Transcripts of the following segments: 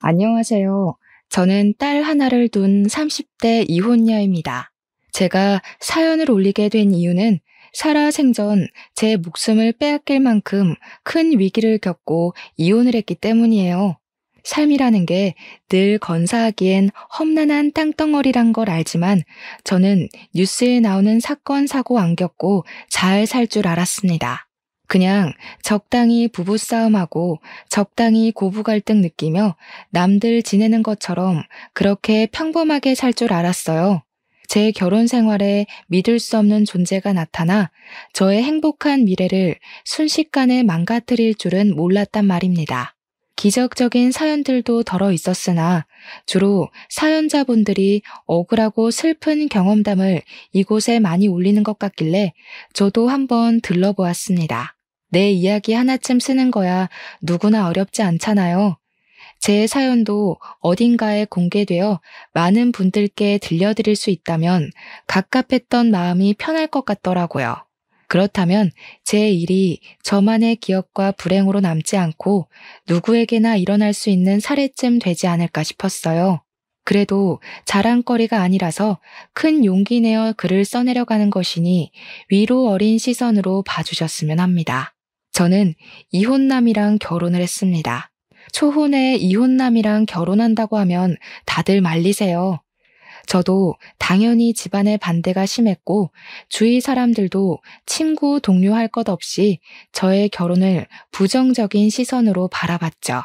안녕하세요. 저는 딸 하나를 둔 30대 이혼녀입니다. 제가 사연을 올리게 된 이유는 살아생전 제 목숨을 빼앗길 만큼 큰 위기를 겪고 이혼을 했기 때문이에요. 삶이라는 게 늘 건사하기엔 험난한 땅덩어리란 걸 알지만 저는 뉴스에 나오는 사건, 사고 안 겪고 잘 살 줄 알았습니다. 그냥 적당히 부부싸움하고 적당히 고부 갈등 느끼며 남들 지내는 것처럼 그렇게 평범하게 살 줄 알았어요. 제 결혼 생활에 믿을 수 없는 존재가 나타나 저의 행복한 미래를 순식간에 망가뜨릴 줄은 몰랐단 말입니다. 기적적인 사연들도 덜어 있었으나 주로 사연자분들이 억울하고 슬픈 경험담을 이곳에 많이 올리는 것 같길래 저도 한번 들러보았습니다. 내 이야기 하나쯤 쓰는 거야 누구나 어렵지 않잖아요. 제 사연도 어딘가에 공개되어 많은 분들께 들려드릴 수 있다면 갑갑했던 마음이 편할 것 같더라고요. 그렇다면 제 일이 저만의 기억과 불행으로 남지 않고 누구에게나 일어날 수 있는 사례쯤 되지 않을까 싶었어요. 그래도 자랑거리가 아니라서 큰 용기 내어 글을 써내려가는 것이니 위로 어린 시선으로 봐주셨으면 합니다. 저는 이혼남이랑 결혼을 했습니다. 초혼에 이혼남이랑 결혼한다고 하면 다들 말리세요. 저도 당연히 집안의 반대가 심했고 주위 사람들도 친구, 동료 할 것 없이 저의 결혼을 부정적인 시선으로 바라봤죠.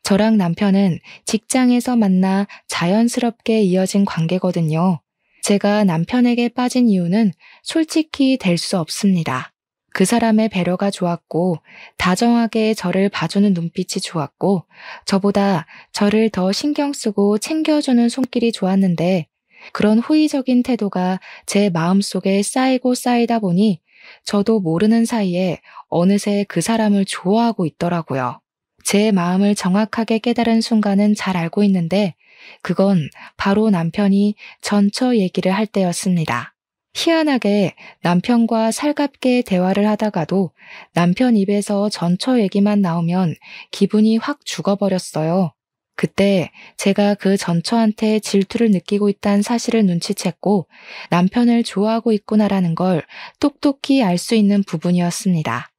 저랑 남편은 직장에서 만나 자연스럽게 이어진 관계거든요. 제가 남편에게 빠진 이유는 솔직히 될 수 없습니다. 그 사람의 배려가 좋았고 다정하게 저를 봐주는 눈빛이 좋았고 저보다 저를 더 신경 쓰고 챙겨주는 손길이 좋았는데 그런 호의적인 태도가 제 마음속에 쌓이고 쌓이다 보니 저도 모르는 사이에 어느새 그 사람을 좋아하고 있더라고요. 제 마음을 정확하게 깨달은 순간은 잘 알고 있는데 그건 바로 남편이 전처 얘기를 할 때였습니다. 희한하게 남편과 살갑게 대화를 하다가도 남편 입에서 전처 얘기만 나오면 기분이 확 죽어버렸어요. 그때 제가 그 전처한테 질투를 느끼고 있다는 사실을 눈치챘고 남편을 좋아하고 있구나라는 걸 똑똑히 알 수 있는 부분이었습니다.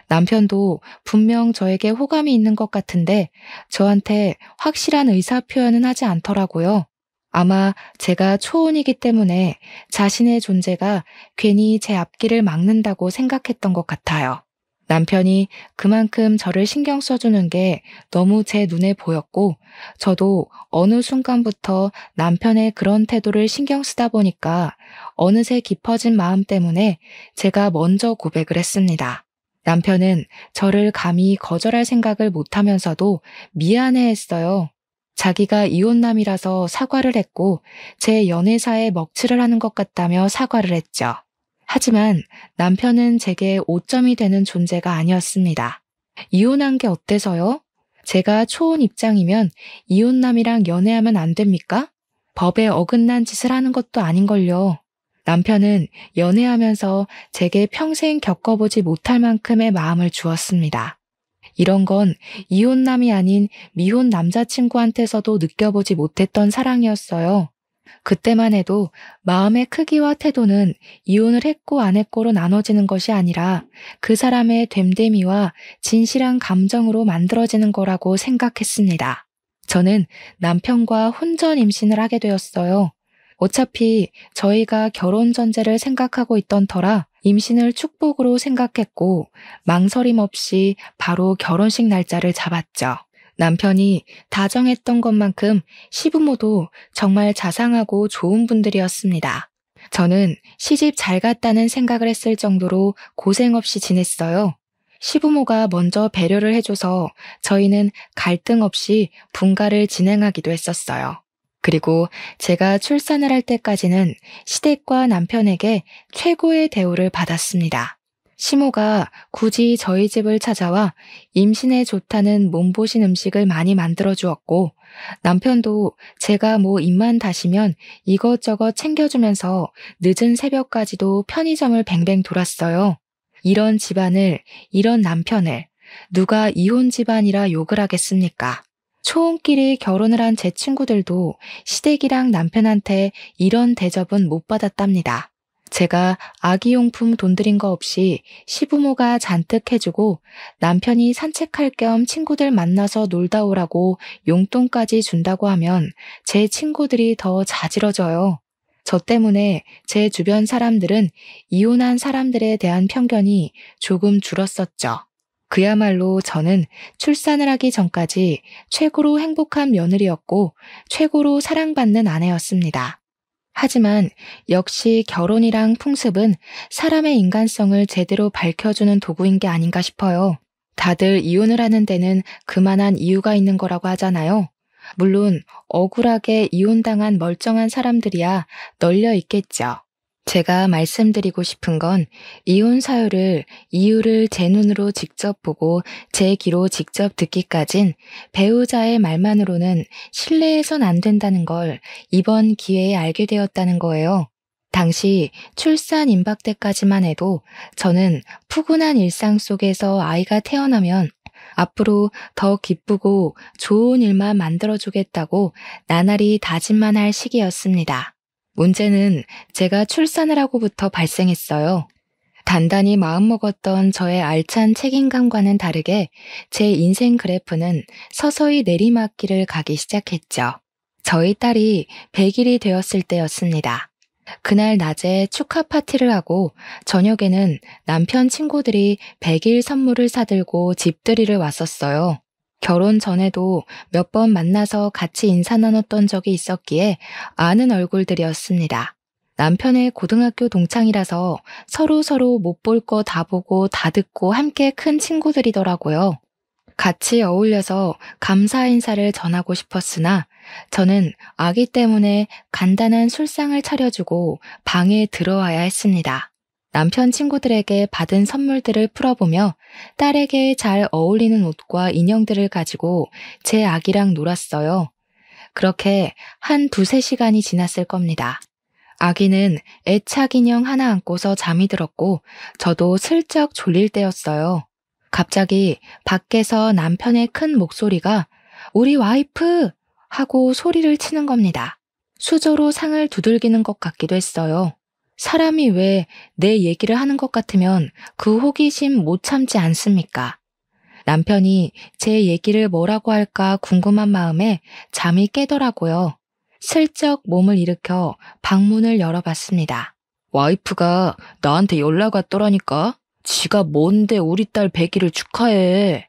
남편도 분명 저에게 호감이 있는 것 같은데 저한테 확실한 의사표현은 하지 않더라고요. 아마 제가 초혼이기 때문에 자신의 존재가 괜히 제 앞길을 막는다고 생각했던 것 같아요. 남편이 그만큼 저를 신경 써주는 게 너무 제 눈에 보였고 저도 어느 순간부터 남편의 그런 태도를 신경 쓰다 보니까 어느새 깊어진 마음 때문에 제가 먼저 고백을 했습니다. 남편은 저를 감히 거절할 생각을 못하면서도 미안해했어요. 자기가 이혼남이라서 사과를 했고 제 연애사에 먹칠을 하는 것 같다며 사과를 했죠. 하지만 남편은 제게 오점이 되는 존재가 아니었습니다. 이혼한 게 어때서요? 제가 초혼 입장이면 이혼남이랑 연애하면 안 됩니까? 법에 어긋난 짓을 하는 것도 아닌걸요. 남편은 연애하면서 제게 평생 겪어보지 못할 만큼의 마음을 주었습니다. 이런 건 이혼남이 아닌 미혼 남자친구한테서도 느껴보지 못했던 사랑이었어요. 그때만 해도 마음의 크기와 태도는 이혼을 했고 안 했고로 나눠지는 것이 아니라 그 사람의 됨됨이와 진실한 감정으로 만들어지는 거라고 생각했습니다. 저는 남편과 혼전 임신을 하게 되었어요. 어차피 저희가 결혼 전제를 생각하고 있던 터라 임신을 축복으로 생각했고 망설임 없이 바로 결혼식 날짜를 잡았죠. 남편이 다정했던 것만큼 시부모도 정말 자상하고 좋은 분들이었습니다. 저는 시집 잘 갔다는 생각을 했을 정도로 고생 없이 지냈어요. 시부모가 먼저 배려를 해줘서 저희는 갈등 없이 분가를 진행하기도 했었어요. 그리고 제가 출산을 할 때까지는 시댁과 남편에게 최고의 대우를 받았습니다. 시모가 굳이 저희 집을 찾아와 임신에 좋다는 몸보신 음식을 많이 만들어 주었고 남편도 제가 뭐 입만 다시면 이것저것 챙겨주면서 늦은 새벽까지도 편의점을 뱅뱅 돌았어요. 이런 집안을, 이런 남편을 누가 이혼 집안이라 욕을 하겠습니까? 초혼끼리 결혼을 한 제 친구들도 시댁이랑 남편한테 이런 대접은 못 받았답니다. 제가 아기용품 돈 들인 거 없이 시부모가 잔뜩 해주고 남편이 산책할 겸 친구들 만나서 놀다 오라고 용돈까지 준다고 하면 제 친구들이 더 자지러져요. 저 때문에 제 주변 사람들은 이혼한 사람들에 대한 편견이 조금 줄었었죠. 그야말로 저는 출산을 하기 전까지 최고로 행복한 며느리였고 최고로 사랑받는 아내였습니다. 하지만 역시 결혼이랑 풍습은 사람의 인간성을 제대로 밝혀주는 도구인 게 아닌가 싶어요. 다들 이혼을 하는 데는 그만한 이유가 있는 거라고 하잖아요. 물론 억울하게 이혼당한 멀쩡한 사람들이야 널려 있겠죠. 제가 말씀드리고 싶은 건 이혼 사유를 이유를 제 눈으로 직접 보고 제 귀로 직접 듣기까진 배우자의 말만으로는 신뢰해선 안 된다는 걸 이번 기회에 알게 되었다는 거예요. 당시 출산 임박 때까지만 해도 저는 푸근한 일상 속에서 아이가 태어나면 앞으로 더 기쁘고 좋은 일만 만들어주겠다고 나날이 다짐만 할 시기였습니다. 문제는 제가 출산을 하고부터 발생했어요. 단단히 마음먹었던 저의 알찬 책임감과는 다르게 제 인생 그래프는 서서히 내리막길을 가기 시작했죠. 저희 딸이 100일이 되었을 때였습니다. 그날 낮에 축하 파티를 하고 저녁에는 남편 친구들이 100일 선물을 사들고 집들이를 왔었어요. 결혼 전에도 몇 번 만나서 같이 인사 나눴던 적이 있었기에 아는 얼굴들이었습니다. 남편의 고등학교 동창이라서 서로 못 볼 거 다 보고 다 듣고 함께 큰 친구들이더라고요. 같이 어울려서 감사 인사를 전하고 싶었으나 저는 아기 때문에 간단한 술상을 차려주고 방에 들어와야 했습니다. 남편 친구들에게 받은 선물들을 풀어보며 딸에게 잘 어울리는 옷과 인형들을 가지고 제 아기랑 놀았어요. 그렇게 한 2~3시간이 지났을 겁니다. 아기는 애착 인형 하나 안고서 잠이 들었고 저도 슬쩍 졸릴 때였어요. 갑자기 밖에서 남편의 큰 목소리가 "우리 와이프!" 하고 소리를 치는 겁니다. 수저로 상을 두들기는 것 같기도 했어요. 사람이 왜 내 얘기를 하는 것 같으면 그 호기심 못 참지 않습니까? 남편이 제 얘기를 뭐라고 할까 궁금한 마음에 잠이 깨더라고요. 슬쩍 몸을 일으켜 방문을 열어봤습니다. 와이프가 나한테 연락 왔더라니까. 지가 뭔데 우리 딸 100일을 축하해.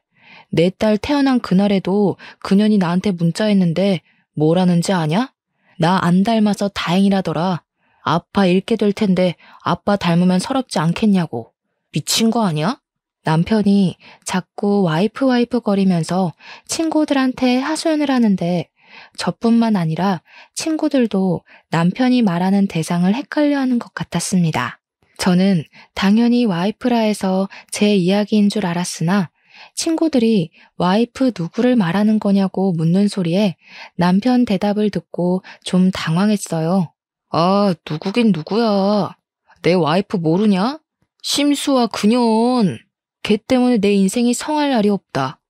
내 딸 태어난 그날에도 그년이 나한테 문자했는데 뭐라는지 아냐? 나 안 닮아서 다행이라더라. 아빠 잃게 될 텐데 아빠 닮으면 서럽지 않겠냐고. 미친 거 아니야? 남편이 자꾸 와이프 거리면서 친구들한테 하소연을 하는데 저뿐만 아니라 친구들도 남편이 말하는 대상을 헷갈려하는 것 같았습니다. 저는 당연히 와이프라 해서 제 이야기인 줄 알았으나 친구들이 와이프 누구를 말하는 거냐고 묻는 소리에 남편 대답을 듣고 좀 당황했어요. 아, 누구긴 누구야. 내 와이프 모르냐? 심수와 그년. 걔 때문에 내 인생이 성할 날이 없다.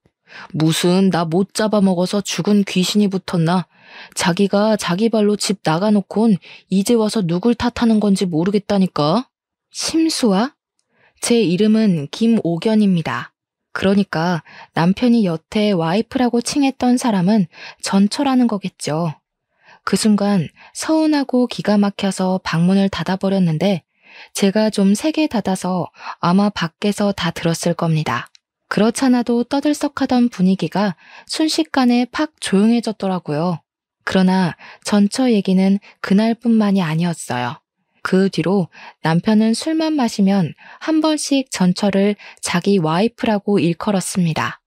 무슨 나 못 잡아먹어서 죽은 귀신이 붙었나? 자기가 자기 발로 집 나가놓곤 이제 와서 누굴 탓하는 건지 모르겠다니까. 심수아? 제 이름은 김옥연입니다. 그러니까 남편이 여태 와이프라고 칭했던 사람은 전처라는 거겠죠. 그 순간 서운하고 기가 막혀서 방문을 닫아버렸는데 제가 좀 세게 닫아서 아마 밖에서 다 들었을 겁니다. 그렇잖아도 떠들썩하던 분위기가 순식간에 팍 조용해졌더라고요. 그러나 전처 얘기는 그날뿐만이 아니었어요. 그 뒤로 남편은 술만 마시면 한 번씩 전처를 자기 와이프라고 일컬었습니다.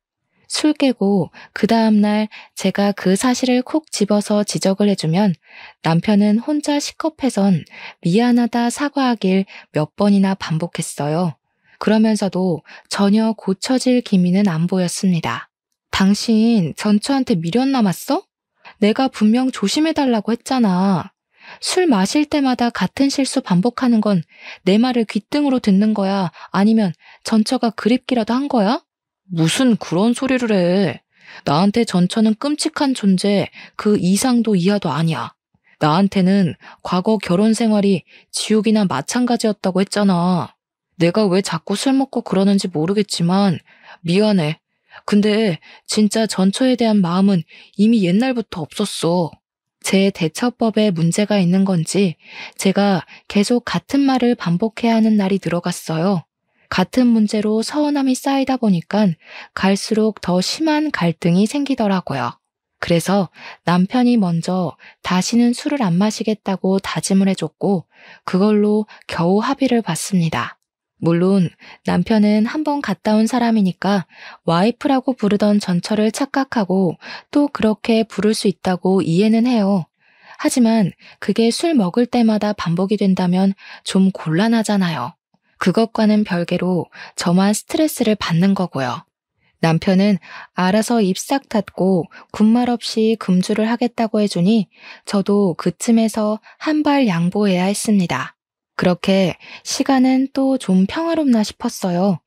술 깨고 그 다음날 제가 그 사실을 콕 집어서 지적을 해주면 남편은 혼자 식겁해선 미안하다 사과하길 몇 번이나 반복했어요. 그러면서도 전혀 고쳐질 기미는 안 보였습니다. 당신 전처한테 미련 남았어? 내가 분명 조심해달라고 했잖아. 술 마실 때마다 같은 실수 반복하는 건 내 말을 귓등으로 듣는 거야? 아니면 전처가 그립기라도 한 거야? 무슨 그런 소리를 해. 나한테 전처는 끔찍한 존재, 그 이상도 이하도 아니야. 나한테는 과거 결혼 생활이 지옥이나 마찬가지였다고 했잖아. 내가 왜 자꾸 술 먹고 그러는지 모르겠지만 미안해. 근데 진짜 전처에 대한 마음은 이미 옛날부터 없었어. 제 대처법에 문제가 있는 건지 제가 계속 같은 말을 반복해야 하는 날이 들어갔어요. 같은 문제로 서운함이 쌓이다 보니까 갈수록 더 심한 갈등이 생기더라고요. 그래서 남편이 먼저 다시는 술을 안 마시겠다고 다짐을 해줬고 그걸로 겨우 합의를 봤습니다. 물론 남편은 한번 갔다 온 사람이니까 와이프라고 부르던 전처를 착각하고 또 그렇게 부를 수 있다고 이해는 해요. 하지만 그게 술 먹을 때마다 반복이 된다면 좀 곤란하잖아요. 그것과는 별개로 저만 스트레스를 받는 거고요. 남편은 알아서 입 싹 닫고 군말 없이 금주를 하겠다고 해주니 저도 그쯤에서 한 발 양보해야 했습니다. 그렇게 시간은 또 좀 평화롭나 싶었어요.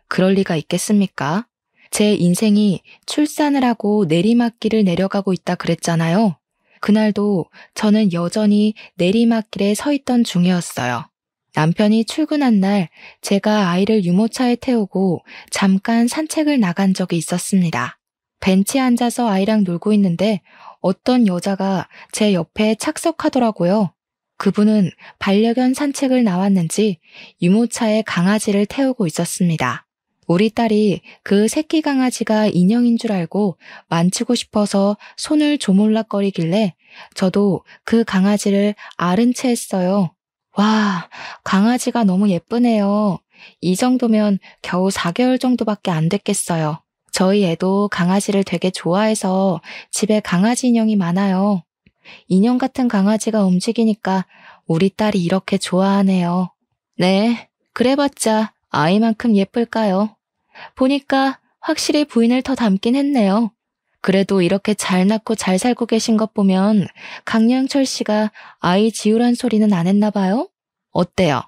그럴 리가 있겠습니까? 제 인생이 출산을 하고 내리막길을 내려가고 있다 그랬잖아요. 그날도 저는 여전히 내리막길에 서 있던 중이었어요. 남편이 출근한 날 제가 아이를 유모차에 태우고 잠깐 산책을 나간 적이 있었습니다. 벤치에 앉아서 아이랑 놀고 있는데 어떤 여자가 제 옆에 착석하더라고요. 그분은 반려견 산책을 나왔는지 유모차에 강아지를 태우고 있었습니다. 우리 딸이 그 새끼 강아지가 인형인 줄 알고 만지고 싶어서 손을 조물락거리길래 저도 그 강아지를 아른 채 했어요. 와, 강아지가 너무 예쁘네요. 이 정도면 겨우 4개월 정도밖에 안 됐겠어요. 저희 애도 강아지를 되게 좋아해서 집에 강아지 인형이 많아요. 인형 같은 강아지가 움직이니까 우리 딸이 이렇게 좋아하네요. 네, 그래봤자 아이만큼 예쁠까요? 보니까 확실히 부인을 더 닮긴 했네요. 그래도 이렇게 잘 낳고 잘 살고 계신 것 보면 강영철 씨가 아이 지우란 소리는 안 했나 봐요? 어때요?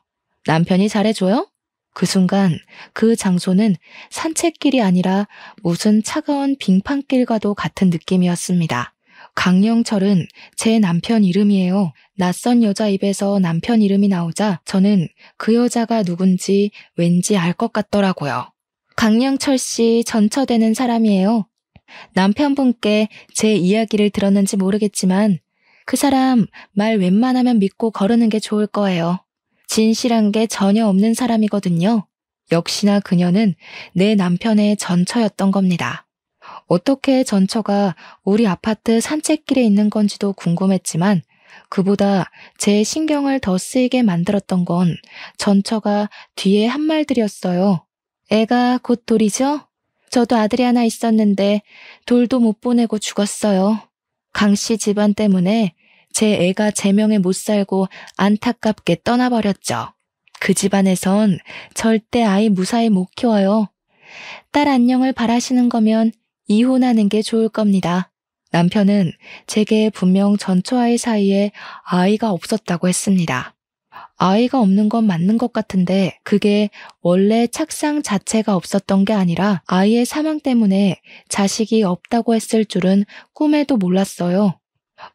남편이 잘해줘요? 그 순간 그 장소는 산책길이 아니라 무슨 차가운 빙판길과도 같은 느낌이었습니다. 강영철은 제 남편 이름이에요. 낯선 여자 입에서 남편 이름이 나오자 저는 그 여자가 누군지 왠지 알 것 같더라고요. 강영철 씨 전처되는 사람이에요. 남편분께 제 이야기를 들었는지 모르겠지만 그 사람 말 웬만하면 믿고 거르는 게 좋을 거예요. 진실한 게 전혀 없는 사람이거든요. 역시나 그녀는 내 남편의 전처였던 겁니다. 어떻게 전처가 우리 아파트 산책길에 있는 건지도 궁금했지만 그보다 제 신경을 더 쓰이게 만들었던 건 전처가 뒤에 한 말들이었어요. 애가 곧 돌이죠? 저도 아들이 하나 있었는데 돌도 못 보내고 죽었어요. 강씨 집안 때문에 제 애가 제 명에 못 살고 안타깝게 떠나버렸죠. 그 집안에선 절대 아이 무사히 못 키워요. 딸 안녕을 바라시는 거면 이혼하는 게 좋을 겁니다. 남편은 제게 분명 전처아이 사이에 아이가 없었다고 했습니다. 아이가 없는 건 맞는 것 같은데 그게 원래 착상 자체가 없었던 게 아니라 아이의 사망 때문에 자식이 없다고 했을 줄은 꿈에도 몰랐어요.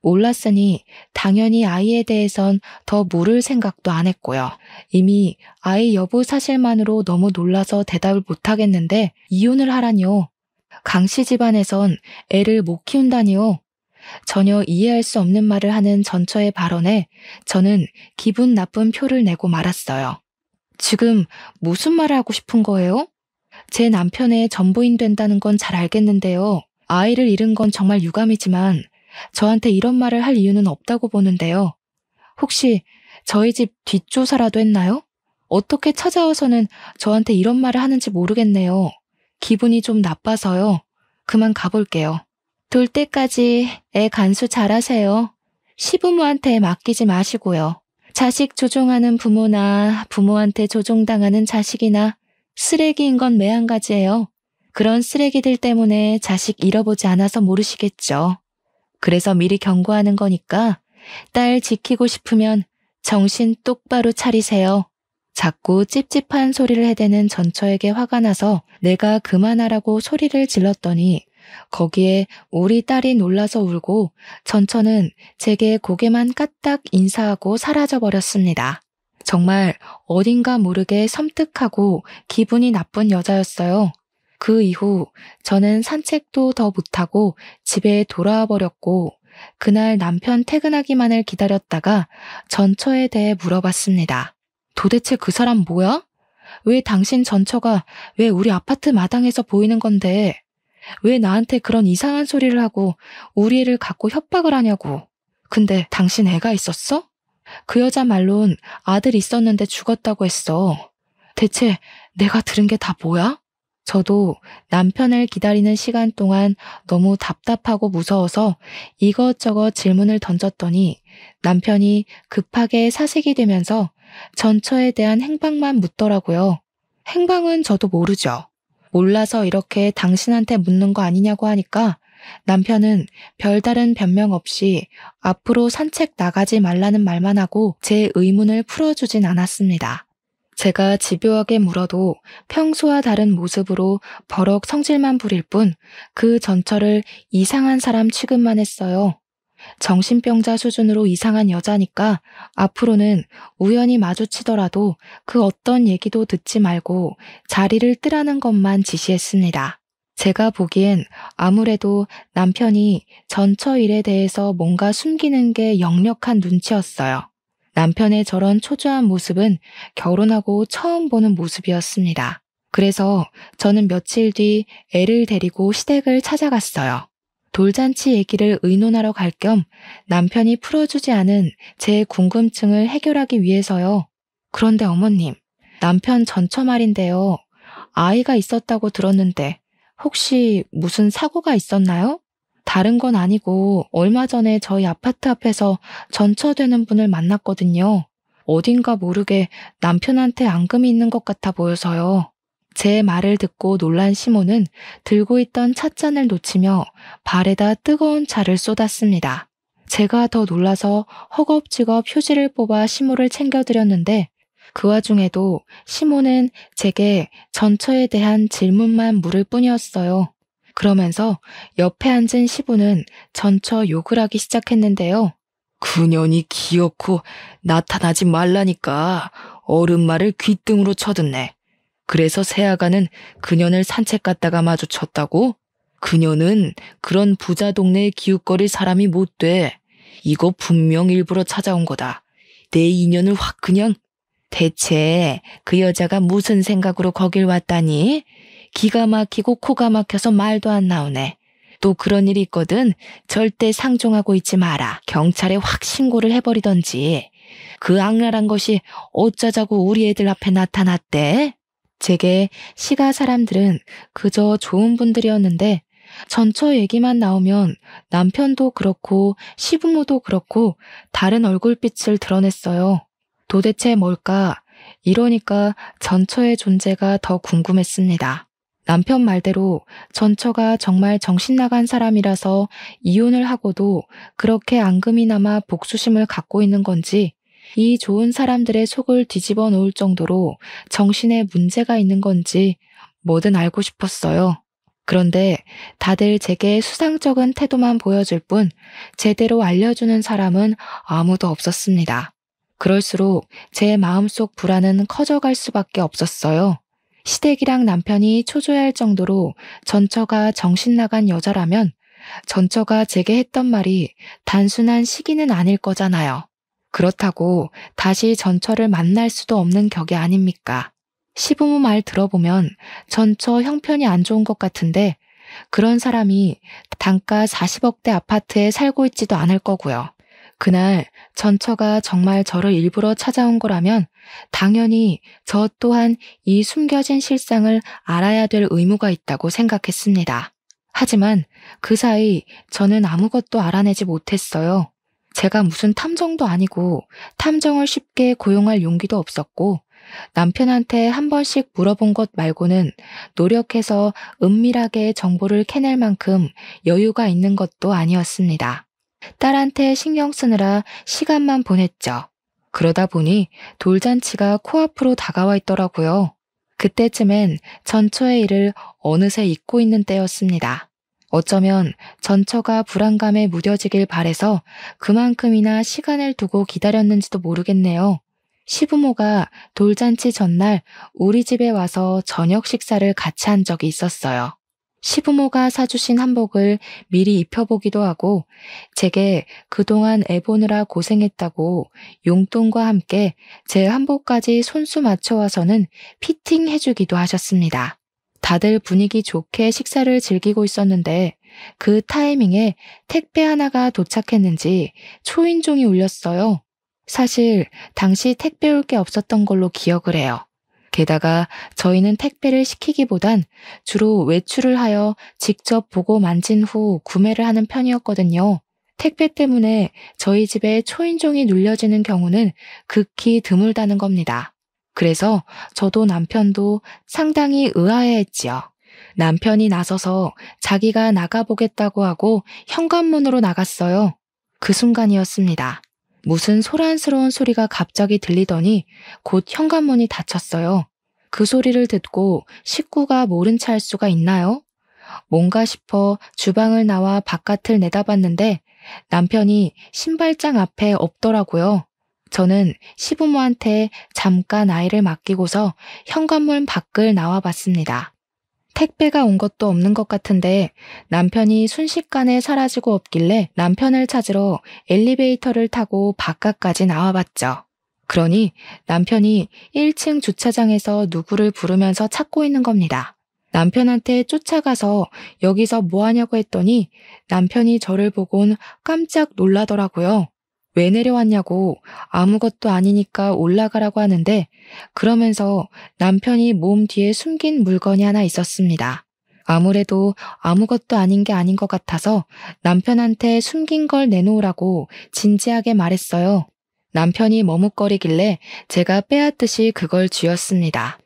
몰랐으니 당연히 아이에 대해선 더 물을 생각도 안 했고요. 이미 아이 여부 사실만으로 너무 놀라서 대답을 못 하겠는데 이혼을 하라니요. 강씨 집안에선 애를 못 키운다니요. 전혀 이해할 수 없는 말을 하는 전처의 발언에 저는 기분 나쁜 표를 내고 말았어요. 지금 무슨 말을 하고 싶은 거예요? 제 남편의 전부인 된다는 건 잘 알겠는데요. 아이를 잃은 건 정말 유감이지만 저한테 이런 말을 할 이유는 없다고 보는데요. 혹시 저희 집 뒷조사라도 했나요? 어떻게 찾아와서는 저한테 이런 말을 하는지 모르겠네요. 기분이 좀 나빠서요. 그만 가볼게요. 돌 때까지 애 간수 잘하세요. 시부모한테 맡기지 마시고요. 자식 조종하는 부모나 부모한테 조종당하는 자식이나 쓰레기인 건 매한가지예요. 그런 쓰레기들 때문에 자식 잃어보지 않아서 모르시겠죠. 그래서 미리 경고하는 거니까 딸 지키고 싶으면 정신 똑바로 차리세요. 자꾸 찝찝한 소리를 해대는 전처에게 화가 나서 내가 그만하라고 소리를 질렀더니 거기에 우리 딸이 놀라서 울고 전처는 제게 고개만 까딱 인사하고 사라져 버렸습니다. 정말 어딘가 모르게 섬뜩하고 기분이 나쁜 여자였어요. 그 이후 저는 산책도 더 못하고 집에 돌아와 버렸고 그날 남편 퇴근하기만을 기다렸다가 전처에 대해 물어봤습니다. 도대체 그 사람 뭐야? 왜 당신 전처가 왜 우리 아파트 마당에서 보이는 건데 왜 나한테 그런 이상한 소리를 하고 우리 애를 갖고 협박을 하냐고. 근데 당신 애가 있었어? 그 여자 말론 아들 있었는데 죽었다고 했어. 대체 내가 들은 게 다 뭐야? 저도 남편을 기다리는 시간 동안 너무 답답하고 무서워서 이것저것 질문을 던졌더니 남편이 급하게 사색이 되면서 전처에 대한 행방만 묻더라고요. 행방은 저도 모르죠. 몰라서 이렇게 당신한테 묻는 거 아니냐고 하니까 남편은 별다른 변명 없이 앞으로 산책 나가지 말라는 말만 하고 제 의문을 풀어주진 않았습니다. 제가 집요하게 물어도 평소와 다른 모습으로 버럭 성질만 부릴 뿐 그 전처를 이상한 사람 취급만 했어요. 정신병자 수준으로 이상한 여자니까 앞으로는 우연히 마주치더라도 그 어떤 얘기도 듣지 말고 자리를 뜨라는 것만 지시했습니다. 제가 보기엔 아무래도 남편이 전처 일에 대해서 뭔가 숨기는 게 역력한 눈치였어요. 남편의 저런 초조한 모습은 결혼하고 처음 보는 모습이었습니다. 그래서 저는 며칠 뒤 애를 데리고 시댁을 찾아갔어요. 돌잔치 얘기를 의논하러 갈 겸 남편이 풀어주지 않은 제 궁금증을 해결하기 위해서요. 그런데 어머님, 남편 전처 말인데요. 아이가 있었다고 들었는데 혹시 무슨 사고가 있었나요? 다른 건 아니고 얼마 전에 저희 아파트 앞에서 전처되는 분을 만났거든요. 어딘가 모르게 남편한테 앙금이 있는 것 같아 보여서요. 제 말을 듣고 놀란 시모는 들고 있던 찻잔을 놓치며 발에다 뜨거운 차를 쏟았습니다. 제가 더 놀라서 허겁지겁 휴지를 뽑아 시모를 챙겨드렸는데 그 와중에도 시모는 제게 전처에 대한 질문만 물을 뿐이었어요. 그러면서 옆에 앉은 시부는 전처 욕을 하기 시작했는데요. 그년이 기어코 나타나지 말라니까 어른 말을 귓등으로 쳐듣네. 그래서 새아가는 그년을 산책 갔다가 마주쳤다고? 그년은 그런 부자 동네에 기웃거릴 사람이 못 돼. 이거 분명 일부러 찾아온 거다. 내 인연을 확 그냥. 대체 그 여자가 무슨 생각으로 거길 왔다니? 기가 막히고 코가 막혀서 말도 안 나오네. 또 그런 일이 있거든 절대 상종하고 있지 마라. 경찰에 확 신고를 해버리던지. 그 악랄한 것이 어쩌자고 우리 애들 앞에 나타났대? 제게 시가 사람들은 그저 좋은 분들이었는데 전처 얘기만 나오면 남편도 그렇고 시부모도 그렇고 다른 얼굴빛을 드러냈어요. 도대체 뭘까? 이러니까 전처의 존재가 더 궁금했습니다. 남편 말대로 전처가 정말 정신나간 사람이라서 이혼을 하고도 그렇게 앙금이 남아 복수심을 갖고 있는 건지 이 좋은 사람들의 속을 뒤집어 놓을 정도로 정신에 문제가 있는 건지 뭐든 알고 싶었어요. 그런데 다들 제게 수상쩍은 태도만 보여줄 뿐 제대로 알려주는 사람은 아무도 없었습니다. 그럴수록 제 마음속 불안은 커져갈 수밖에 없었어요. 시댁이랑 남편이 초조해할 정도로 전처가 정신나간 여자라면 전처가 제게 했던 말이 단순한 시기는 아닐 거잖아요. 그렇다고 다시 전처를 만날 수도 없는 격이 아닙니까? 시부모 말 들어보면 전처 형편이 안 좋은 것 같은데 그런 사람이 단가 40억대 아파트에 살고 있지도 않을 거고요. 그날 전처가 정말 저를 일부러 찾아온 거라면 당연히 저 또한 이 숨겨진 실상을 알아야 될 의무가 있다고 생각했습니다. 하지만 그 사이 저는 아무것도 알아내지 못했어요. 제가 무슨 탐정도 아니고 탐정을 쉽게 고용할 용기도 없었고 남편한테 한 번씩 물어본 것 말고는 노력해서 은밀하게 정보를 캐낼 만큼 여유가 있는 것도 아니었습니다. 딸한테 신경 쓰느라 시간만 보냈죠. 그러다 보니 돌잔치가 코앞으로 다가와 있더라고요. 그때쯤엔 전처의 일을 어느새 잊고 있는 때였습니다. 어쩌면 전처가 불안감에 무뎌지길 바래서 그만큼이나 시간을 두고 기다렸는지도 모르겠네요. 시부모가 돌잔치 전날 우리 집에 와서 저녁 식사를 같이 한 적이 있었어요. 시부모가 사주신 한복을 미리 입혀보기도 하고 제게 그동안 애 보느라 고생했다고 용돈과 함께 제 한복까지 손수 맞춰와서는 피팅해주기도 하셨습니다. 다들 분위기 좋게 식사를 즐기고 있었는데 그 타이밍에 택배 하나가 도착했는지 초인종이 울렸어요. 사실 당시 택배 올 게 없었던 걸로 기억을 해요. 게다가 저희는 택배를 시키기보단 주로 외출을 하여 직접 보고 만진 후 구매를 하는 편이었거든요. 택배 때문에 저희 집에 초인종이 눌려지는 경우는 극히 드물다는 겁니다. 그래서 저도 남편도 상당히 의아해했지요. 남편이 나서서 자기가 나가보겠다고 하고 현관문으로 나갔어요. 그 순간이었습니다. 무슨 소란스러운 소리가 갑자기 들리더니 곧 현관문이 닫혔어요. 그 소리를 듣고 식구가 모른 채 할 수가 있나요? 뭔가 싶어 주방을 나와 바깥을 내다봤는데 남편이 신발장 앞에 없더라고요. 저는 시부모한테 잠깐 아이를 맡기고서 현관문 밖을 나와 봤습니다. 택배가 온 것도 없는 것 같은데 남편이 순식간에 사라지고 없길래 남편을 찾으러 엘리베이터를 타고 바깥까지 나와봤죠. 그러니 남편이 1층 주차장에서 누구를 부르면서 찾고 있는 겁니다. 남편한테 쫓아가서 여기서 뭐 하냐고 했더니 남편이 저를 보곤 깜짝 놀라더라고요. 왜 내려왔냐고 아무것도 아니니까 올라가라고 하는데 그러면서 남편이 몸 뒤에 숨긴 물건이 하나 있었습니다. 아무래도 아무것도 아닌 게 아닌 것 같아서 남편한테 숨긴 걸 내놓으라고 진지하게 말했어요. 남편이 머뭇거리길래 제가 빼앗듯이 그걸 쥐었습니다.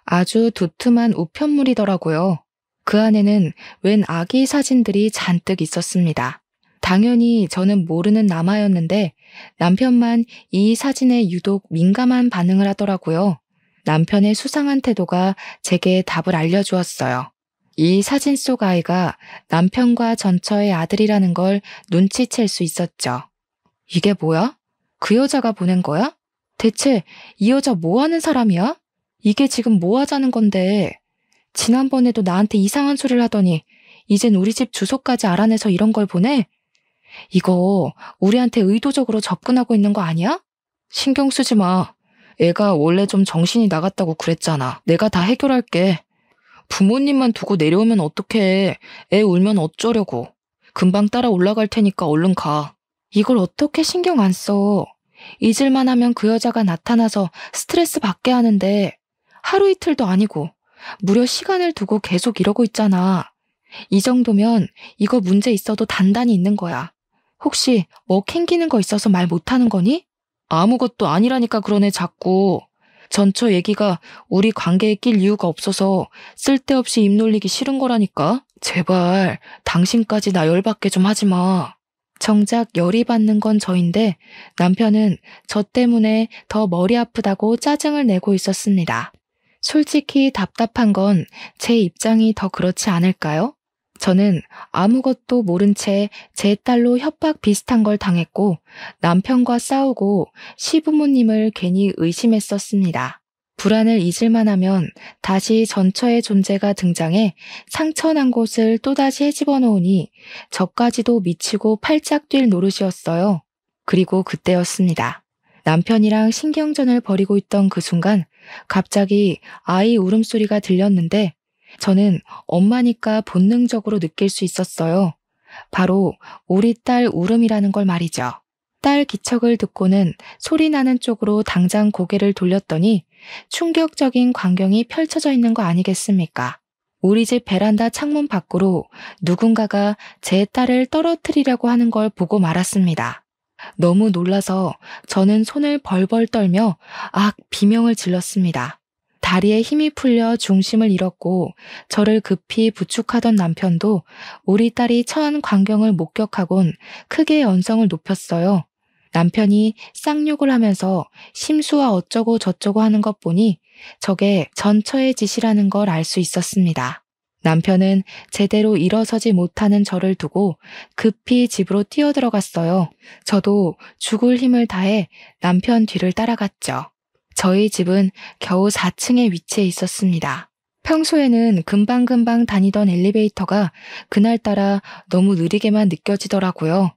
아주 두툼한 우편물이더라고요. 그 안에는 웬 아기 사진들이 잔뜩 있었습니다. 당연히 저는 모르는 남아였는데 남편만 이 사진에 유독 민감한 반응을 하더라고요. 남편의 수상한 태도가 제게 답을 알려주었어요. 이 사진 속 아이가 남편과 전처의 아들이라는 걸 눈치챌 수 있었죠. 이게 뭐야? 그 여자가 보낸 거야? 대체 이 여자 뭐 하는 사람이야? 이게 지금 뭐 하자는 건데? 지난번에도 나한테 이상한 소리를 하더니 이젠 우리 집 주소까지 알아내서 이런 걸 보내? 이거 우리한테 의도적으로 접근하고 있는 거 아니야? 신경 쓰지 마. 애가 원래 좀 정신이 나갔다고 그랬잖아. 내가 다 해결할게. 부모님만 두고 내려오면 어떡해. 애 울면 어쩌려고. 금방 따라 올라갈 테니까 얼른 가. 이걸 어떻게 신경 안 써. 잊을만 하면 그 여자가 나타나서 스트레스 받게 하는데 하루 이틀도 아니고 무려 시간을 두고 계속 이러고 있잖아. 이 정도면 이거 문제 있어도 단단히 있는 거야. 혹시 뭐 캥기는 거 있어서 말 못하는 거니? 아무것도 아니라니까 그러네 자꾸. 전처 얘기가 우리 관계에 낄 이유가 없어서 쓸데없이 입 놀리기 싫은 거라니까. 제발 당신까지 나 열받게 좀 하지 마. 정작 열이 받는 건 저인데 남편은 저 때문에 더 머리 아프다고 짜증을 내고 있었습니다. 솔직히 답답한 건 제 입장이 더 그렇지 않을까요? 저는 아무것도 모른 채 제 딸로 협박 비슷한 걸 당했고 남편과 싸우고 시부모님을 괜히 의심했었습니다. 불안을 잊을만 하면 다시 전처의 존재가 등장해 상처난 곳을 또다시 헤집어 놓으니 저까지도 미치고 팔짝 뛸 노릇이었어요. 그리고 그때였습니다. 남편이랑 신경전을 벌이고 있던 그 순간 갑자기 아이 울음소리가 들렸는데 저는 엄마니까 본능적으로 느낄 수 있었어요. 바로 우리 딸 울음이라는 걸 말이죠. 딸 기척을 듣고는 소리 나는 쪽으로 당장 고개를 돌렸더니 충격적인 광경이 펼쳐져 있는 거 아니겠습니까? 우리 집 베란다 창문 밖으로 누군가가 제 딸을 떨어뜨리려고 하는 걸 보고 말았습니다. 너무 놀라서 저는 손을 벌벌 떨며 비명을 질렀습니다. 다리에 힘이 풀려 중심을 잃었고 저를 급히 부축하던 남편도 우리 딸이 처한 광경을 목격하곤 크게 언성을 높였어요. 남편이 쌍욕을 하면서 심수와 어쩌고 저쩌고 하는 것 보니 저게 전처의 짓이라는 걸 알 수 있었습니다. 남편은 제대로 일어서지 못하는 저를 두고 급히 집으로 뛰어들어갔어요. 저도 죽을 힘을 다해 남편 뒤를 따라갔죠. 저희 집은 겨우 4층에 위치해 있었습니다. 평소에는 금방금방 다니던 엘리베이터가 그날따라 너무 느리게만 느껴지더라고요.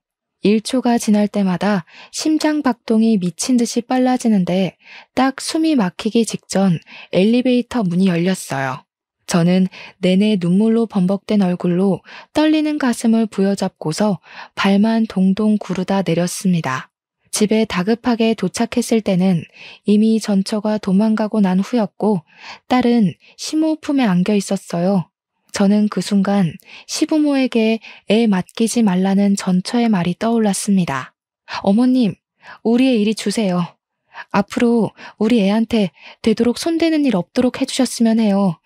1초가 지날 때마다 심장 박동이 미친 듯이 빨라지는데 딱 숨이 막히기 직전 엘리베이터 문이 열렸어요. 저는 내내 눈물로 범벅된 얼굴로 떨리는 가슴을 부여잡고서 발만 동동 구르다 내렸습니다. 집에 다급하게 도착했을 때는 이미 전처가 도망가고 난 후였고 딸은 시모 품에 안겨 있었어요. 저는 그 순간 시부모에게 애 맡기지 말라는 전처의 말이 떠올랐습니다. 어머님, 우리의 이리 주세요. 앞으로 우리 애한테 되도록 손대는 일 없도록 해주셨으면 해요.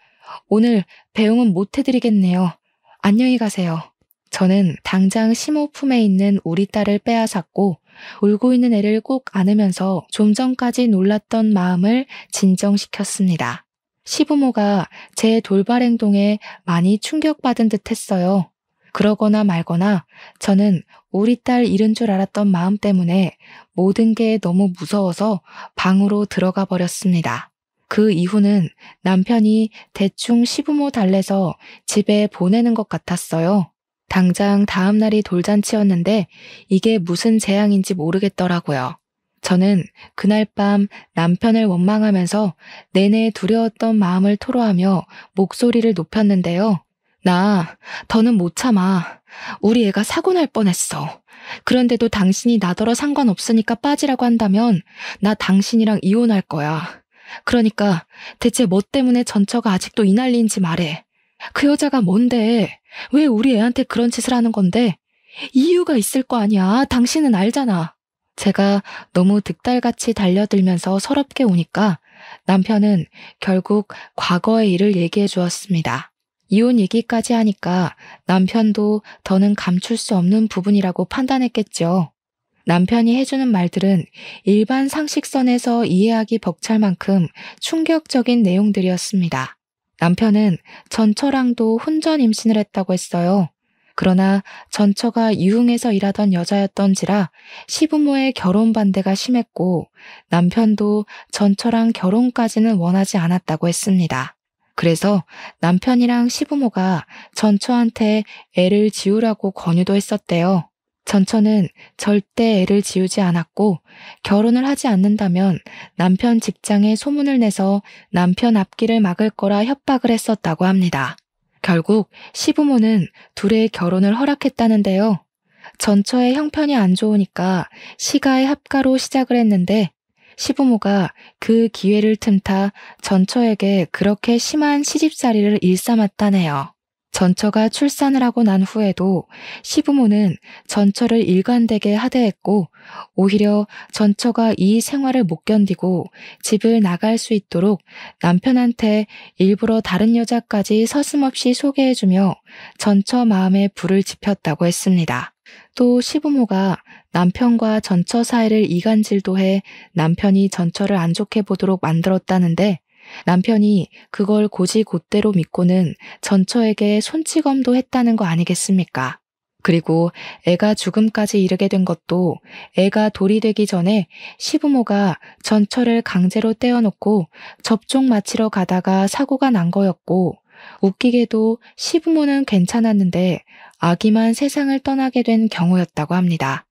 오늘 배웅은 못 해드리겠네요. 안녕히 가세요. 저는 당장 시모 품에 있는 우리 딸을 빼앗았고 울고 있는 애를 꼭 안으면서 좀 전까지 놀랐던 마음을 진정시켰습니다. 시부모가 제 돌발 행동에 많이 충격받은 듯 했어요. 그러거나 말거나 저는 우리 딸 잃은 줄 알았던 마음 때문에 모든 게 너무 무서워서 방으로 들어가 버렸습니다. 그 이후는 남편이 대충 시부모 달래서 집에 보내는 것 같았어요. 당장 다음 날이 돌잔치였는데 이게 무슨 재앙인지 모르겠더라고요. 저는 그날 밤 남편을 원망하면서 내내 두려웠던 마음을 토로하며 목소리를 높였는데요. 나 더는 못 참아. 우리 애가 사고 날 뻔했어. 그런데도 당신이 나더러 상관없으니까 빠지라고 한다면 나 당신이랑 이혼할 거야. 그러니까 대체 뭐 때문에 전처가 아직도 이 난리인지 말해. 그 여자가 뭔데? 왜 우리 애한테 그런 짓을 하는 건데? 이유가 있을 거 아니야. 당신은 알잖아. 제가 너무 득달같이 달려들면서 서럽게 우니까 남편은 결국 과거의 일을 얘기해 주었습니다. 이혼 얘기까지 하니까 남편도 더는 감출 수 없는 부분이라고 판단했겠죠. 남편이 해주는 말들은 일반 상식선에서 이해하기 벅찰 만큼 충격적인 내용들이었습니다. 남편은 전처랑도 혼전 임신을 했다고 했어요. 그러나 전처가 유흥에서 일하던 여자였던지라 시부모의 결혼 반대가 심했고 남편도 전처랑 결혼까지는 원하지 않았다고 했습니다. 그래서 남편이랑 시부모가 전처한테 애를 지우라고 권유도 했었대요. 전처는 절대 애를 지우지 않았고 결혼을 하지 않는다면 남편 직장에 소문을 내서 남편 앞길을 막을 거라 협박을 했었다고 합니다. 결국 시부모는 둘의 결혼을 허락했다는데요. 전처의 형편이 안 좋으니까 시가의 합가로 시작을 했는데 시부모가 그 기회를 틈타 전처에게 그렇게 심한 시집살이를 일삼았다네요. 전처가 출산을 하고 난 후에도 시부모는 전처를 일관되게 하대했고 오히려 전처가 이 생활을 못 견디고 집을 나갈 수 있도록 남편한테 일부러 다른 여자까지 서슴없이 소개해주며 전처 마음에 불을 지폈다고 했습니다. 또 시부모가 남편과 전처 사이를 이간질도 해 남편이 전처를 안 좋게 보도록 만들었다는데 남편이 그걸 곧이곧대로 믿고는 전처에게 손찌검도 했다는 거 아니겠습니까? 그리고 애가 죽음까지 이르게 된 것도 애가 돌이 되기 전에 시부모가 전처를 강제로 떼어놓고 접종 마치러 가다가 사고가 난 거였고 웃기게도 시부모는 괜찮았는데 아기만 세상을 떠나게 된 경우였다고 합니다.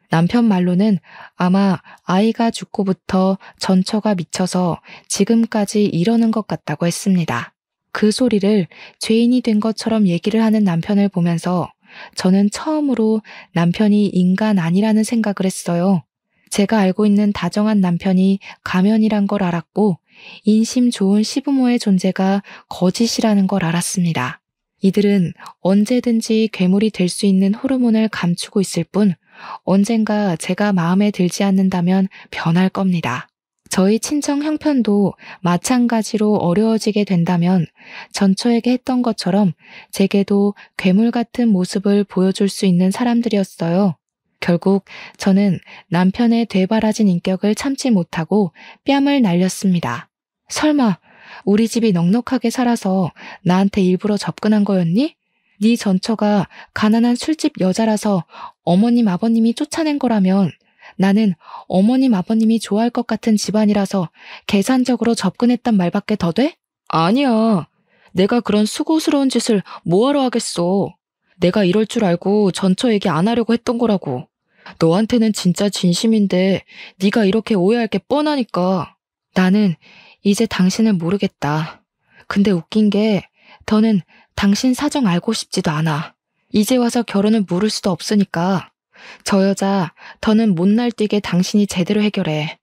남편 말로는 아마 아이가 죽고부터 전처가 미쳐서 지금까지 이러는 것 같다고 했습니다. 그 소리를 죄인이 된 것처럼 얘기를 하는 남편을 보면서 저는 처음으로 남편이 인간 아니라는 생각을 했어요. 제가 알고 있는 다정한 남편이 가면이란 걸 알았고 인심 좋은 시부모의 존재가 거짓이라는 걸 알았습니다. 이들은 언제든지 괴물이 될 수 있는 호르몬을 감추고 있을 뿐 언젠가 제가 마음에 들지 않는다면 변할 겁니다. 저희 친정 형편도 마찬가지로 어려워지게 된다면 전처에게 했던 것처럼 제게도 괴물 같은 모습을 보여줄 수 있는 사람들이었어요. 결국 저는 남편의 되바라진 인격을 참지 못하고 뺨을 날렸습니다. 설마 우리 집이 넉넉하게 살아서 나한테 일부러 접근한 거였니? 네 전처가 가난한 술집 여자라서 어머님 아버님이 쫓아낸 거라면 나는 어머님 아버님이 좋아할 것 같은 집안이라서 계산적으로 접근했단 말밖에 더 돼? 아니야. 내가 그런 수고스러운 짓을 뭐하러 하겠어. 내가 이럴 줄 알고 전처 얘기 안 하려고 했던 거라고. 너한테는 진짜 진심인데 네가 이렇게 오해할 게 뻔하니까. 나는 이제 당신을 모르겠다. 근데 웃긴 게 더는 당신 사정 알고 싶지도 않아. 이제 와서 결혼을 물을 수도 없으니까. 저 여자 더는 못 날뛰게 당신이 제대로 해결해.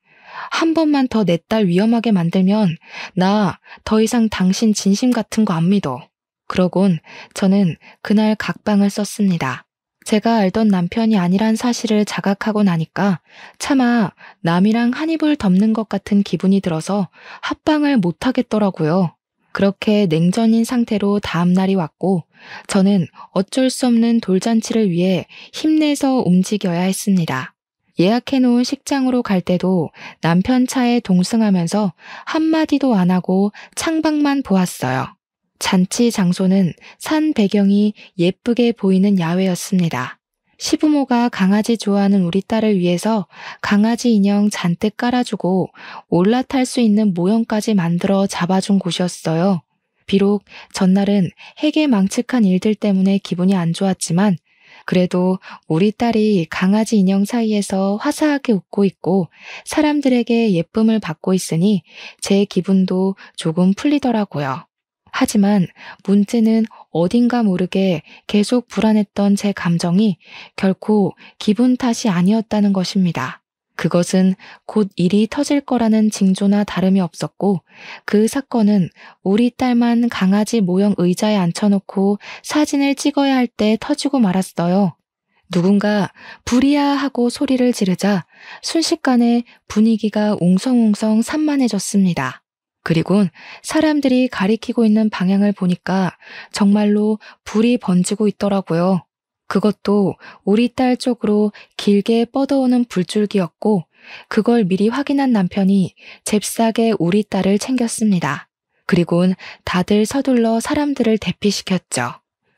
한 번만 더 내 딸 위험하게 만들면 나 더 이상 당신 진심 같은 거 안 믿어. 그러곤 저는 그날 각방을 썼습니다. 제가 알던 남편이 아니란 사실을 자각하고 나니까 차마 남이랑 한 입을 덮는 것 같은 기분이 들어서 합방을 못 하겠더라고요. 그렇게 냉전인 상태로 다음 날이 왔고 저는 어쩔 수 없는 돌잔치를 위해 힘내서 움직여야 했습니다. 예약해놓은 식장으로 갈 때도 남편 차에 동승하면서 한마디도 안 하고 창밖만 보았어요. 잔치 장소는 산 배경이 예쁘게 보이는 야외였습니다. 시부모가 강아지 좋아하는 우리 딸을 위해서 강아지 인형 잔뜩 깔아주고 올라탈 수 있는 모형까지 만들어 잡아준 곳이었어요. 비록 전날은 해괴망측한 일들 때문에 기분이 안 좋았지만 그래도 우리 딸이 강아지 인형 사이에서 화사하게 웃고 있고 사람들에게 예쁨을 받고 있으니 제 기분도 조금 풀리더라고요. 하지만 문제는 어딘가 모르게 계속 불안했던 제 감정이 결코 기분 탓이 아니었다는 것입니다. 그것은 곧 일이 터질 거라는 징조나 다름이 없었고 그 사건은 우리 딸만 강아지 모형 의자에 앉혀놓고 사진을 찍어야 할 때 터지고 말았어요. 누군가 불이야 하고 소리를 지르자 순식간에 분위기가 웅성웅성 산만해졌습니다. 그리곤 사람들이 가리키고 있는 방향을 보니까 정말로 불이 번지고 있더라고요. 그것도 우리 딸 쪽으로 길게 뻗어오는 불줄기였고 그걸 미리 확인한 남편이 잽싸게 우리 딸을 챙겼습니다. 그리곤 다들 서둘러 사람들을 대피시켰죠.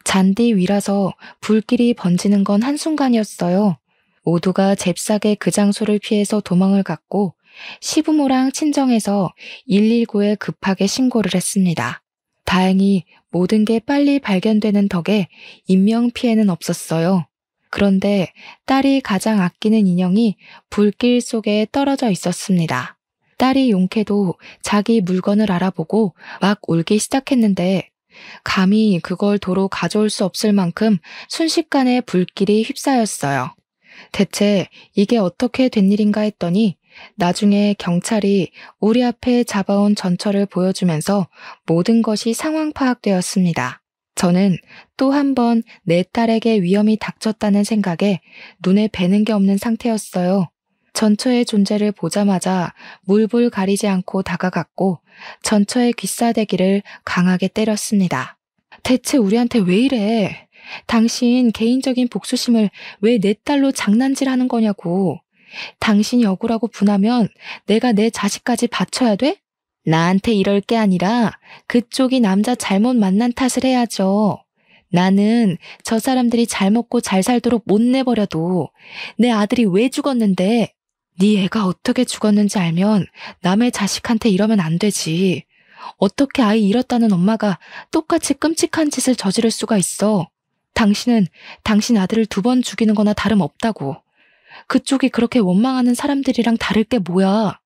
잔디 위라서 불길이 번지는 건 한순간이었어요. 모두가 잽싸게 그 장소를 피해서 도망을 갔고 시부모랑 친정에서 119에 급하게 신고를 했습니다. 다행히 모든 게 빨리 발견되는 덕에 인명피해는 없었어요. 그런데 딸이 가장 아끼는 인형이 불길 속에 떨어져 있었습니다. 딸이 용케도 자기 물건을 알아보고 막 울기 시작했는데 감히 그걸 도로 가져올 수 없을 만큼 순식간에 불길이 휩싸였어요. 대체 이게 어떻게 된 일인가 했더니 나중에 경찰이 우리 앞에 잡아온 전처를 보여주면서 모든 것이 상황 파악되었습니다. 저는 또 한 번 내 딸에게 위험이 닥쳤다는 생각에 눈에 뵈는 게 없는 상태였어요. 전처의 존재를 보자마자 물불 가리지 않고 다가갔고 전처의 귀싸대기를 강하게 때렸습니다. 대체 우리한테 왜 이래? 당신 개인적인 복수심을 왜 내 딸로 장난질하는 거냐고. 당신이 억울하고 분하면 내가 내 자식까지 바쳐야 돼? 나한테 이럴 게 아니라 그쪽이 남자 잘못 만난 탓을 해야죠. 나는 저 사람들이 잘 먹고 잘 살도록 못 내버려도 내 아들이 왜 죽었는데 네 애가 어떻게 죽었는지 알면 남의 자식한테 이러면 안 되지. 어떻게 아이 잃었다는 엄마가 똑같이 끔찍한 짓을 저지를 수가 있어. 당신은 당신 아들을 2번 죽이는 거나 다름없다고. 그쪽이 그렇게 원망하는 사람들이랑 다를 게 뭐야.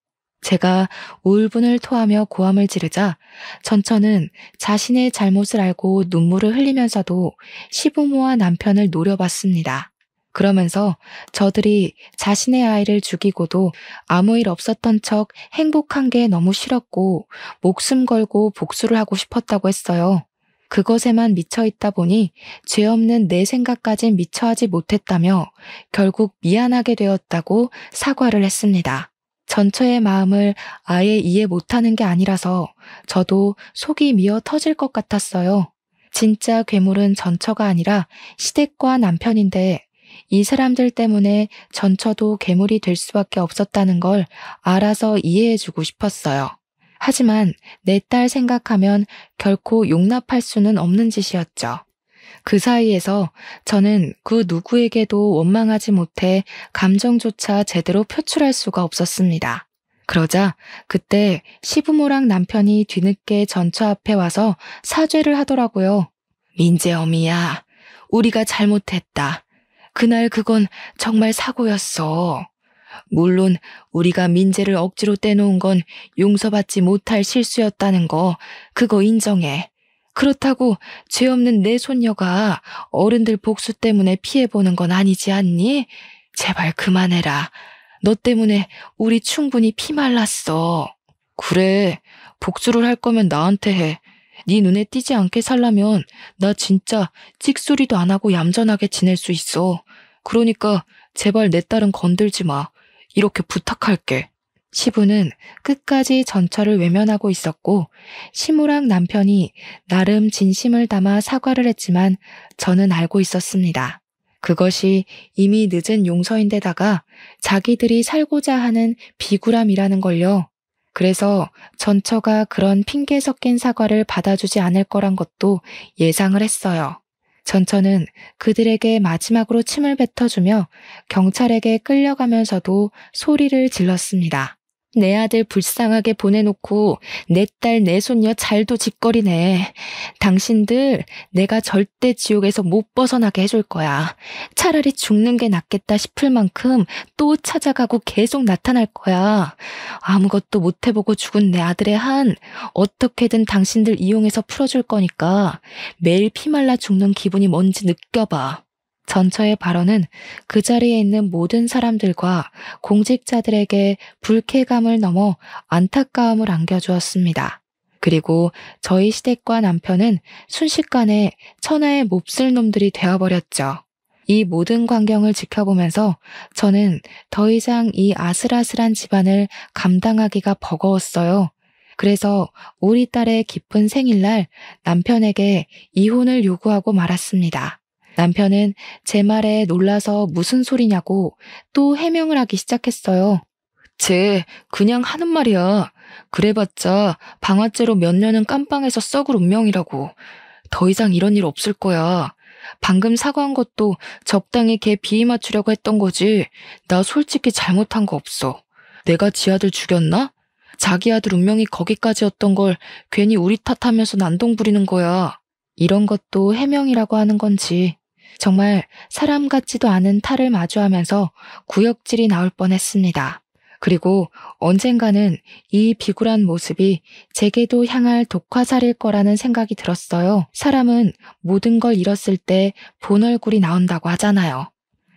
제가 울분을 토하며 고함을 지르자 전처는 자신의 잘못을 알고 눈물을 흘리면서도 시부모와 남편을 노려봤습니다. 그러면서 저들이 자신의 아이를 죽이고도 아무 일 없었던 척 행복한 게 너무 싫었고 목숨 걸고 복수를 하고 싶었다고 했어요. 그것에만 미쳐있다 보니 죄 없는 내 생각까진 미처하지 못했다며 결국 미안하게 되었다고 사과를 했습니다. 전처의 마음을 아예 이해 못하는 게 아니라서 저도 속이 미어 터질 것 같았어요. 진짜 괴물은 전처가 아니라 시댁과 남편인데 이 사람들 때문에 전처도 괴물이 될 수밖에 없었다는 걸 알아서 이해해주고 싶었어요. 하지만 내 딸 생각하면 결코 용납할 수는 없는 짓이었죠. 그 사이에서 저는 그 누구에게도 원망하지 못해 감정조차 제대로 표출할 수가 없었습니다. 그러자 그때 시부모랑 남편이 뒤늦게 전처 앞에 와서 사죄를 하더라고요. 민재 어미야, 우리가 잘못했다. 그날 그건 정말 사고였어. 물론 우리가 민재를 억지로 떼놓은 건 용서받지 못할 실수였다는 거, 그거 인정해. 그렇다고 죄 없는 내 손녀가 어른들 복수 때문에 피해보는 건 아니지 않니? 제발 그만해라. 너 때문에 우리 충분히 피 말랐어. 그래, 복수를 할 거면 나한테 해. 네 눈에 띄지 않게 살려면 나 진짜 찍소리도 안 하고 얌전하게 지낼 수 있어. 그러니까 제발 내 딸은 건들지 마. 이렇게 부탁할게. 시부는 끝까지 전처를 외면하고 있었고 시모랑 남편이 나름 진심을 담아 사과를 했지만 저는 알고 있었습니다. 그것이 이미 늦은 용서인데다가 자기들이 살고자 하는 비굴함이라는 걸요. 그래서 전처가 그런 핑계 섞인 사과를 받아주지 않을 거란 것도 예상을 했어요. 전처는 그들에게 마지막으로 침을 뱉어주며 경찰에게 끌려가면서도 소리를 질렀습니다. 내 아들 불쌍하게 보내놓고 내 딸 내 손녀 잘도 짓거리네. 당신들 내가 절대 지옥에서 못 벗어나게 해줄 거야. 차라리 죽는 게 낫겠다 싶을 만큼 또 찾아가고 계속 나타날 거야. 아무것도 못 해보고 죽은 내 아들의 한 어떻게든 당신들 이용해서 풀어줄 거니까 매일 피말라 죽는 기분이 뭔지 느껴봐. 전처의 발언은 그 자리에 있는 모든 사람들과 공직자들에게 불쾌감을 넘어 안타까움을 안겨주었습니다. 그리고 저희 시댁과 남편은 순식간에 천하의 몹쓸 놈들이 되어버렸죠. 이 모든 광경을 지켜보면서 저는 더 이상 이 아슬아슬한 집안을 감당하기가 버거웠어요. 그래서 우리 딸의 기쁜 생일날 남편에게 이혼을 요구하고 말았습니다. 남편은 제 말에 놀라서 무슨 소리냐고 또 해명을 하기 시작했어요. 쟤 그냥 하는 말이야. 그래봤자 방아쇠로 몇 년은 깜빵에서 썩을 운명이라고. 더 이상 이런 일 없을 거야. 방금 사과한 것도 적당히 걔 비위 맞추려고 했던 거지. 나 솔직히 잘못한 거 없어. 내가 지 아들 죽였나? 자기 아들 운명이 거기까지였던 걸 괜히 우리 탓하면서 난동 부리는 거야. 이런 것도 해명이라고 하는 건지. 정말 사람 같지도 않은 탈을 마주하면서 구역질이 나올 뻔했습니다. 그리고 언젠가는 이 비굴한 모습이 제게도 향할 독화살일 거라는 생각이 들었어요. 사람은 모든 걸 잃었을 때 본 얼굴이 나온다고 하잖아요.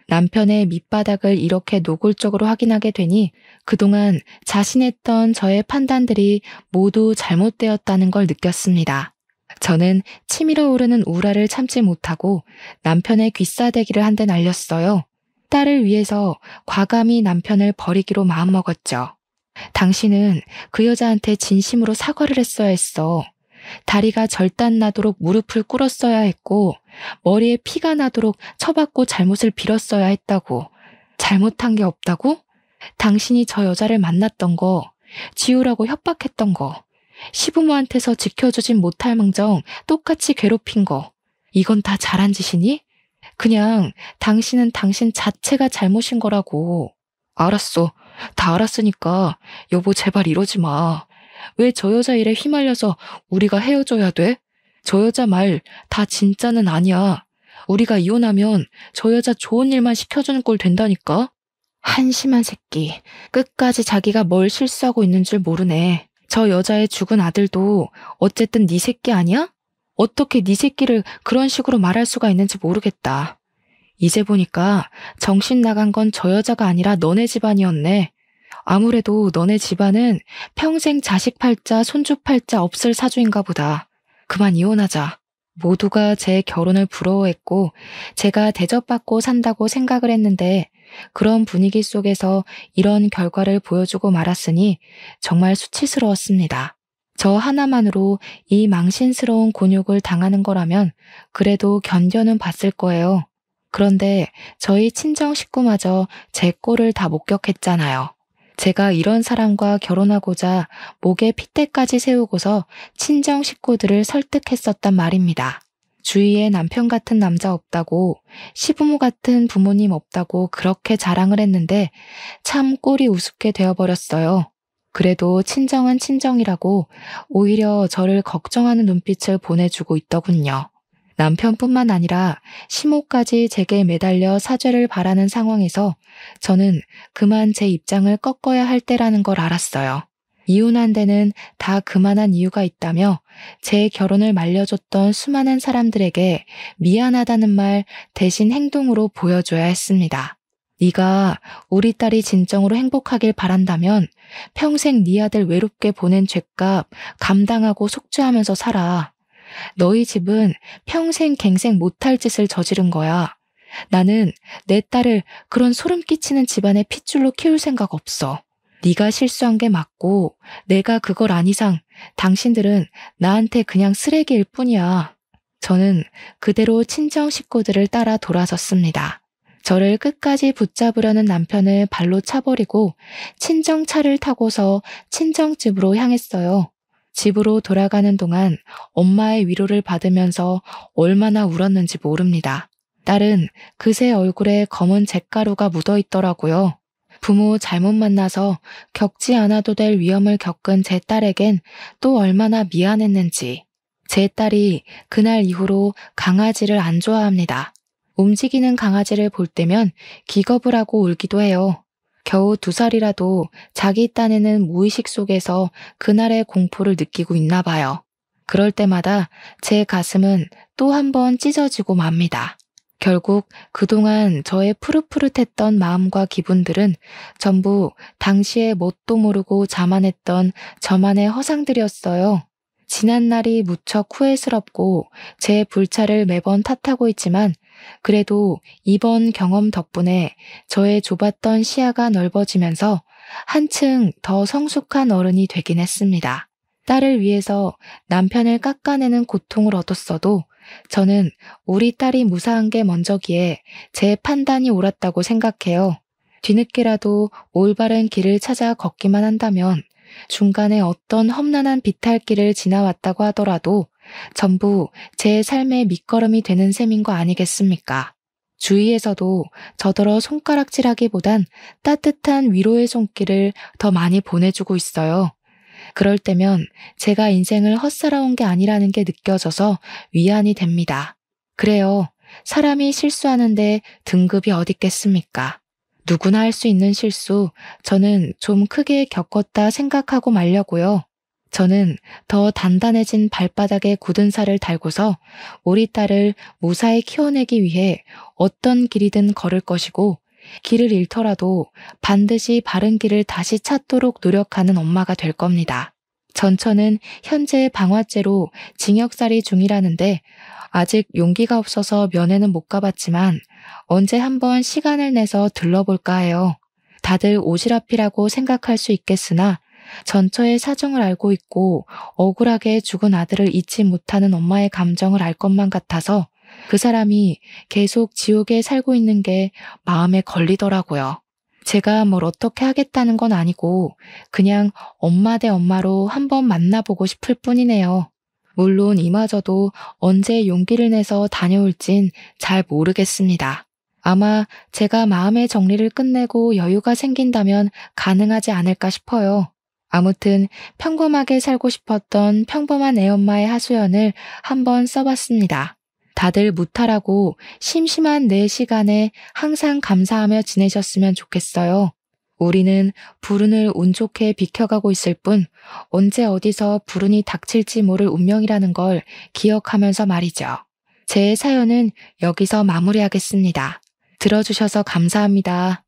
남편의 밑바닥을 이렇게 노골적으로 확인하게 되니 그동안 자신했던 저의 판단들이 모두 잘못되었다는 걸 느꼈습니다. 저는 치밀어 오르는 우라를 참지 못하고 남편의 귀싸대기를 한 대 날렸어요. 딸을 위해서 과감히 남편을 버리기로 마음먹었죠. 당신은 그 여자한테 진심으로 사과를 했어야 했어. 다리가 절단 나도록 무릎을 꿇었어야 했고 머리에 피가 나도록 쳐받고 잘못을 빌었어야 했다고. 잘못한 게 없다고? 당신이 저 여자를 만났던 거, 지우라고 협박했던 거, 시부모한테서 지켜주진 못할 망정 똑같이 괴롭힌 거, 이건 다 잘한 짓이니? 그냥 당신은 당신 자체가 잘못인 거라고. 알았어. 다 알았으니까 여보 제발 이러지 마. 왜 저 여자 일에 휘말려서 우리가 헤어져야 돼? 저 여자 말 다 진짜는 아니야. 우리가 이혼하면 저 여자 좋은 일만 시켜주는 꼴 된다니까? 한심한 새끼. 끝까지 자기가 뭘 실수하고 있는 줄 모르네. 저 여자의 죽은 아들도 어쨌든 네 새끼 아니야? 어떻게 네 새끼를 그런 식으로 말할 수가 있는지 모르겠다. 이제 보니까 정신 나간 건 저 여자가 아니라 너네 집안이었네. 아무래도 너네 집안은 평생 자식 팔자 손주 팔자 없을 사주인가 보다. 그만 이혼하자. 모두가 제 결혼을 부러워했고 제가 대접받고 산다고 생각을 했는데 그런 분위기 속에서 이런 결과를 보여주고 말았으니 정말 수치스러웠습니다. 저 하나만으로 이 망신스러운 곤욕을 당하는 거라면 그래도 견뎌는 봤을 거예요. 그런데 저희 친정 식구마저 제 꼴을 다 목격했잖아요. 제가 이런 사람과 결혼하고자 목에 핏대까지 세우고서 친정 식구들을 설득했었단 말입니다. 주위에 남편 같은 남자 없다고, 시부모 같은 부모님 없다고 그렇게 자랑을 했는데 참 꼴이 우습게 되어버렸어요. 그래도 친정은 친정이라고 오히려 저를 걱정하는 눈빛을 보내주고 있더군요. 남편뿐만 아니라 시모까지 제게 매달려 사죄를 바라는 상황에서 저는 그만 제 입장을 꺾어야 할 때라는 걸 알았어요. 이혼한 데는 다 그만한 이유가 있다며 제 결혼을 말려줬던 수많은 사람들에게 미안하다는 말 대신 행동으로 보여줘야 했습니다. 네가 우리 딸이 진정으로 행복하길 바란다면 평생 네 아들 외롭게 보낸 죗값 감당하고 속죄하면서 살아. 너희 집은 평생 갱생 못할 짓을 저지른 거야. 나는 내 딸을 그런 소름 끼치는 집안의 핏줄로 키울 생각 없어. 네가 실수한 게 맞고 내가 그걸 안 이상 당신들은 나한테 그냥 쓰레기일 뿐이야. 저는 그대로 친정 식구들을 따라 돌아섰습니다. 저를 끝까지 붙잡으려는 남편을 발로 차버리고 친정차를 타고서 친정집으로 향했어요. 집으로 돌아가는 동안 엄마의 위로를 받으면서 얼마나 울었는지 모릅니다. 딸은 그새 얼굴에 검은 잿가루가 묻어 있더라고요. 부모 잘못 만나서 겪지 않아도 될 위험을 겪은 제 딸에겐 또 얼마나 미안했는지. 제 딸이 그날 이후로 강아지를 안 좋아합니다. 움직이는 강아지를 볼 때면 기겁을 하고 울기도 해요. 겨우 2살이라도 자기 딴에는 무의식 속에서 그날의 공포를 느끼고 있나 봐요. 그럴 때마다 제 가슴은 또 한 번 찢어지고 맙니다. 결국 그동안 저의 푸릇푸릇했던 마음과 기분들은 전부 당시에 뭣도 모르고 자만했던 저만의 허상들이었어요. 지난 날이 무척 후회스럽고 제 불찰을 매번 탓하고 있지만 그래도 이번 경험 덕분에 저의 좁았던 시야가 넓어지면서 한층 더 성숙한 어른이 되긴 했습니다. 딸을 위해서 남편을 깎아내는 고통을 얻었어도 저는 우리 딸이 무사한 게 먼저기에 제 판단이 옳았다고 생각해요. 뒤늦게라도 올바른 길을 찾아 걷기만 한다면 중간에 어떤 험난한 비탈길을 지나왔다고 하더라도 전부 제 삶의 밑거름이 되는 셈인 거 아니겠습니까? 주위에서도 저더러 손가락질하기보단 따뜻한 위로의 손길을 더 많이 보내주고 있어요. 그럴 때면 제가 인생을 헛살아온 게 아니라는 게 느껴져서 위안이 됩니다. 그래요. 사람이 실수하는데 등급이 어딨겠습니까? 누구나 할 수 있는 실수, 저는 좀 크게 겪었다 생각하고 말려고요. 저는 더 단단해진 발바닥에 굳은 살을 달고서 우리 딸을 무사히 키워내기 위해 어떤 길이든 걸을 것이고 길을 잃더라도 반드시 바른 길을 다시 찾도록 노력하는 엄마가 될 겁니다. 전처는 현재 방화죄로 징역살이 중이라는데 아직 용기가 없어서 면회는 못 가봤지만 언제 한번 시간을 내서 들러볼까 해요. 다들 오지랖이라고 생각할 수 있겠으나 전처의 사정을 알고 있고 억울하게 죽은 아들을 잊지 못하는 엄마의 감정을 알 것만 같아서 그 사람이 계속 지옥에 살고 있는 게 마음에 걸리더라고요. 제가 뭘 어떻게 하겠다는 건 아니고 그냥 엄마 대 엄마로 한번 만나보고 싶을 뿐이네요. 물론 이마저도 언제 용기를 내서 다녀올진 잘 모르겠습니다. 아마 제가 마음의 정리를 끝내고 여유가 생긴다면 가능하지 않을까 싶어요. 아무튼 평범하게 살고 싶었던 평범한 애엄마의 하소연을 한번 써봤습니다. 다들 무탈하고 심심한 내 시간에 항상 감사하며 지내셨으면 좋겠어요. 우리는 불운을 운 좋게 비켜가고 있을 뿐 언제 어디서 불운이 닥칠지 모를 운명이라는 걸 기억하면서 말이죠. 제 사연은 여기서 마무리하겠습니다. 들어주셔서 감사합니다.